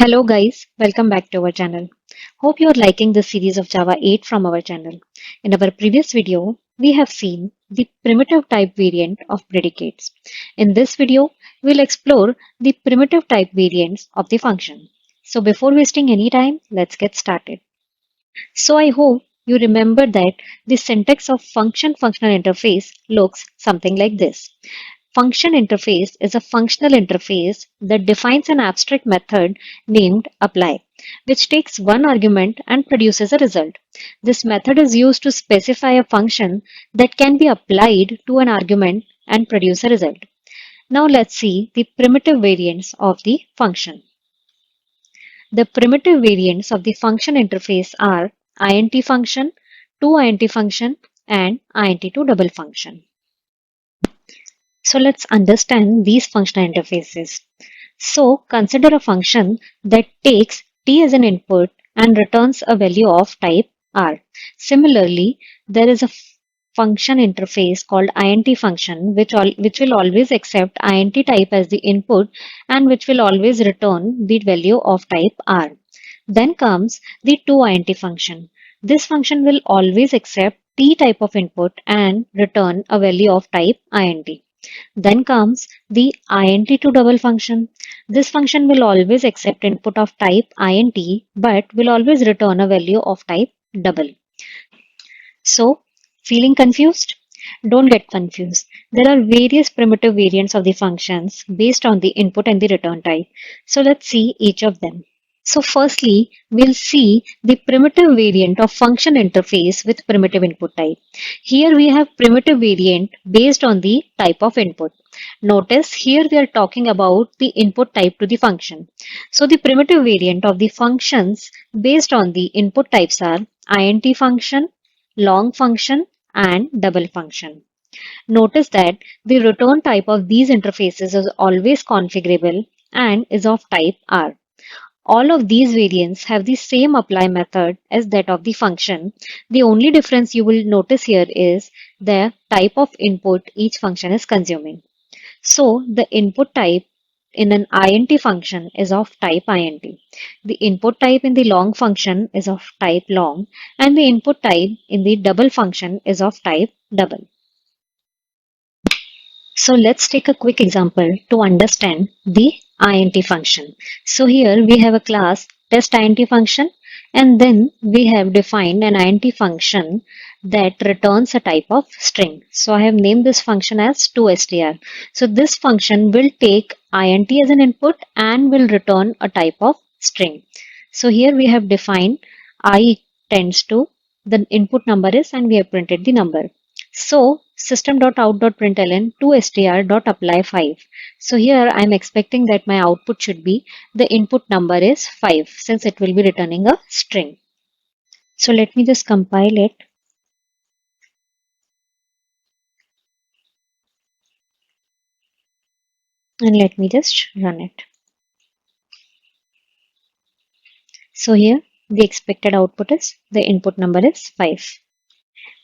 Hello guys, welcome back to our channel. Hope you are liking this series of Java 8 from our channel. In our previous video, we have seen the primitive type variant of predicates. In this video, we'll explore the primitive type variants of the function. So before wasting any time, let's get started. So I hope you remember that the syntax of function-functional interface looks something like this. Function interface is a functional interface that defines an abstract method named apply, which takes one argument and produces a result. This method is used to specify a function that can be applied to an argument and produce a result. Now let's see the primitive variants of the function. The primitive variants of the function interface are IntFunction, ToIntFunction, and IntToDoubleFunction. So let's understand these functional interfaces. So consider a function that takes t as an input and returns a value of type r. Similarly, there is a function interface called IntFunction which will always accept int type as the input and which will always return the value of type r. Then comes the ToIntFunction. This function will always accept t type of input and return a value of type int. Then comes the IntToDoubleFunction. This function will always accept input of type int but will always return a value of type double. So, feeling confused? Don't get confused. There are various primitive variants of the functions based on the input and the return type. So let's see each of them. So firstly, we'll see the primitive variant of function interface with primitive input type. Here we have primitive variant based on the type of input. Notice here we are talking about the input type to the function. So the primitive variant of the functions based on the input types are IntFunction, LongFunction, and DoubleFunction. Notice that the return type of these interfaces is always configurable and is of type R. All of these variants have the same apply method as that of the function. The only difference you will notice here is the type of input each function is consuming. So the input type in an int function is of type int. The input type in the long function is of type long, and the input type in the double function is of type double. So let's take a quick example to understand the int function. So here we have a class test int function, and then we have defined an int function that returns a type of string. So I have named this function as toStr. So this function will take int as an input and will return a type of string. So here we have defined I tends to the input number is, and we have printed the number. So system.out.println toStr.apply 5. So here I am expecting that my output should be the input number is 5 since it will be returning a string. So let me just compile it. And let me just run it. So here the expected output is the input number is 5.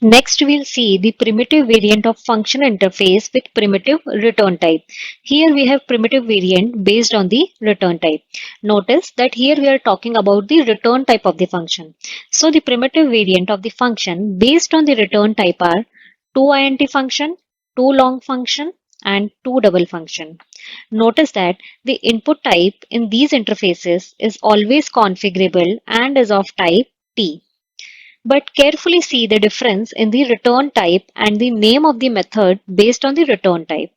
Next, we'll see the primitive variant of function interface with primitive return type. Here we have primitive variant based on the return type. Notice that here we are talking about the return type of the function. So the primitive variant of the function based on the return type are ToIntFunction, ToLongFunction, and ToDoubleFunction. Notice that the input type in these interfaces is always configurable and is of type T. But carefully see the difference in the return type and the name of the method based on the return type.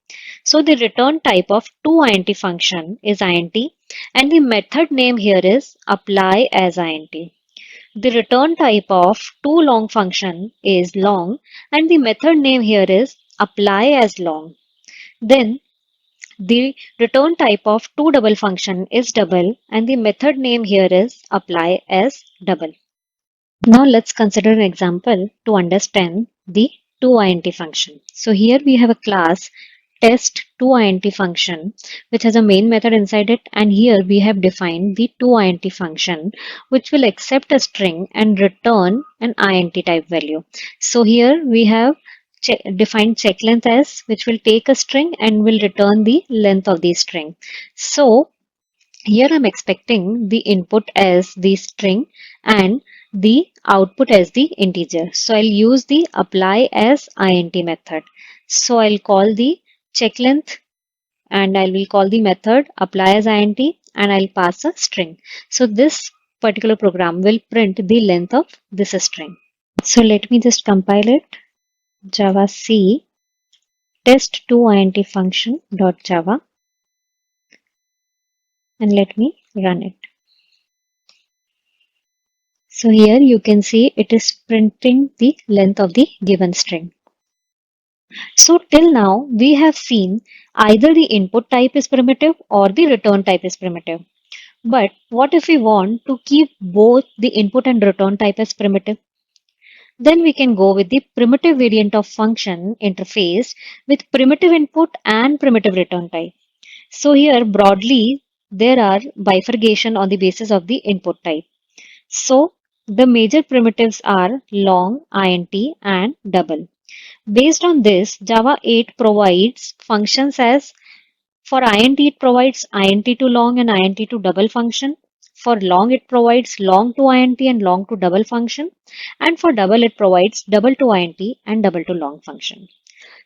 So the return type of ToIntFunction is int and the method name here is apply as int. The return type of ToLongFunction is long and the method name here is apply as long. Then the return type of ToDoubleFunction is double and the method name here is apply as double. Now let's consider an example to understand the ToIntFunction. So here we have a class test ToIntFunction which has a main method inside it, and here we have defined the ToIntFunction which will accept a string and return an int type value. So here we have defined checklength as which will take a string and will return the length of the string. So Here I'm expecting the input as the string and the output as the integer. So I'll use the apply as int method. So I'll call the check length and I will call the method apply as int and I'll pass a string. So this particular program will print the length of this string. So let me just compile it. Java C test2int function dot java and let me run it. So here you can see it is printing the length of the given string. So till now we have seen either the input type is primitive or the return type is primitive. But what if we want to keep both the input and return type as primitive? Then we can go with the primitive variant of function interface with primitive input and primitive return type. So here broadly there are bifurcation on the basis of the input type. So the major primitives are long, int and double. Based on this, Java 8 provides functions as for int it provides int to long and int to double function. For long it provides long to int and long to double function. And for double it provides double to int and double to long function.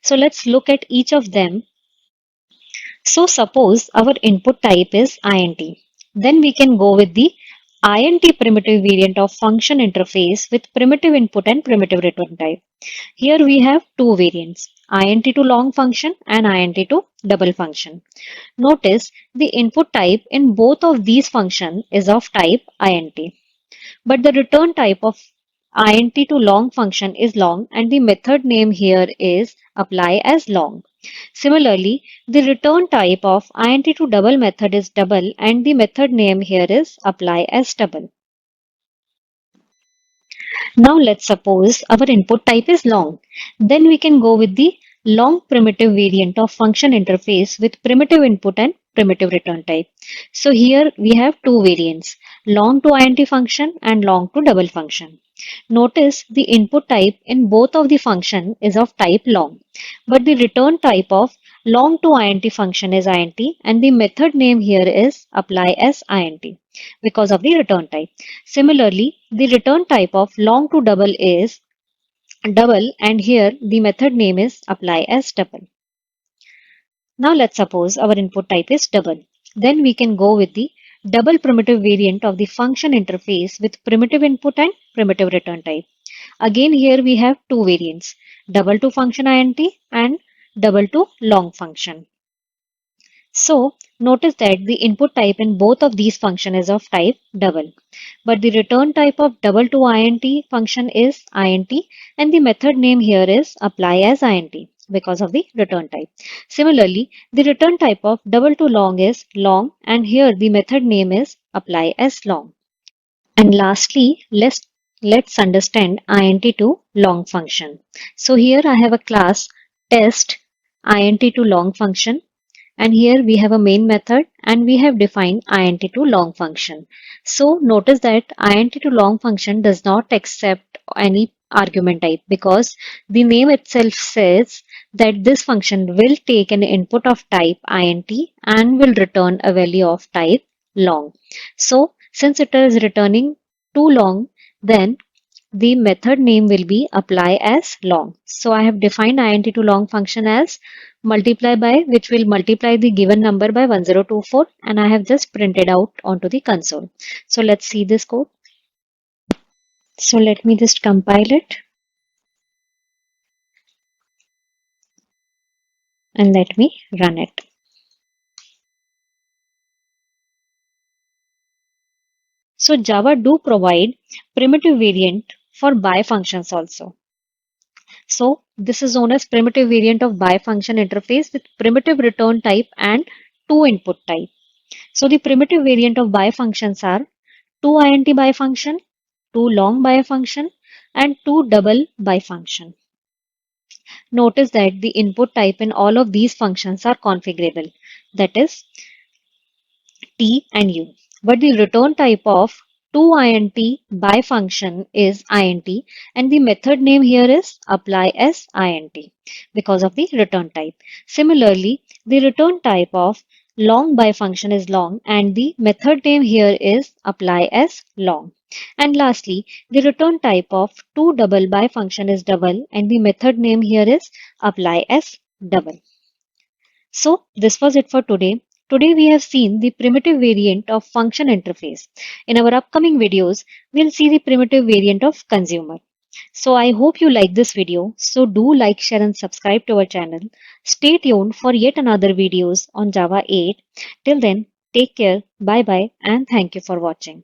So let's look at each of them. So suppose our input type is int. Then we can go with the int primitive variant of function interface with primitive input and primitive return type. Here we have two variants, int to long function and int to double function. Notice the input type in both of these functions is of type int, but the return type of int to long function is long and the method name here is apply as long. Similarly, the return type of int to double method is double and the method name here is apply as double. Now let's suppose our input type is long. Then we can go with the long primitive variant of function interface with primitive input and primitive return type. So here we have two variants, long to int function and long to double function. Notice the input type in both of the function is of type long, but the return type of long to int function is int and the method name here is apply as int because of the return type. Similarly, the return type of long to double is double and here the method name is apply as double. Now let's suppose our input type is double. Then we can go with the double primitive variant of the function interface with primitive input and primitive return type. Again here we have two variants, double to function int and double to long function. So notice that the input type in both of these functions is of type double, but the return type of double to int function is int and the method name here is apply as int because of the return type. Similarly, the return type of double to long is long and here the method name is apply as long. And lastly, let's understand int to long function. So here I have a class test int to long function and here we have a main method and we have defined int to long function. So notice that int to long function does not accept any argument type because the name itself says that this function will take an input of type int and will return a value of type long. So since it is returning too long, then the method name will be apply as long. So I have defined int to long function as multiply by, which will multiply the given number by 1024 and I have just printed out onto the console. So let's see this code. So let me just compile it and let me run it. So Java do provide primitive variant for by functions also. So this is known as primitive variant of by function interface with primitive return type and two input type. So the primitive variant of by functions are two int by function, two long by function and two double by function. Notice that the input type in all of these functions are configurable, that is T and U. But the return type of toInt by function is int and the method name here is apply as int because of the return type. Similarly, the return type of LongBiFunction is long and the method name here is apply as long. And lastly, the return type of ToDoubleBiFunction is double and the method name here is apply as double. So this was it for today. Today we have seen the primitive variant of function interface. In our upcoming videos, we'll see the primitive variant of consumer. So I hope you like this video. So do like, share and subscribe to our channel. Stay tuned for yet another videos on Java 8. Till then, take care, bye bye and thank you for watching.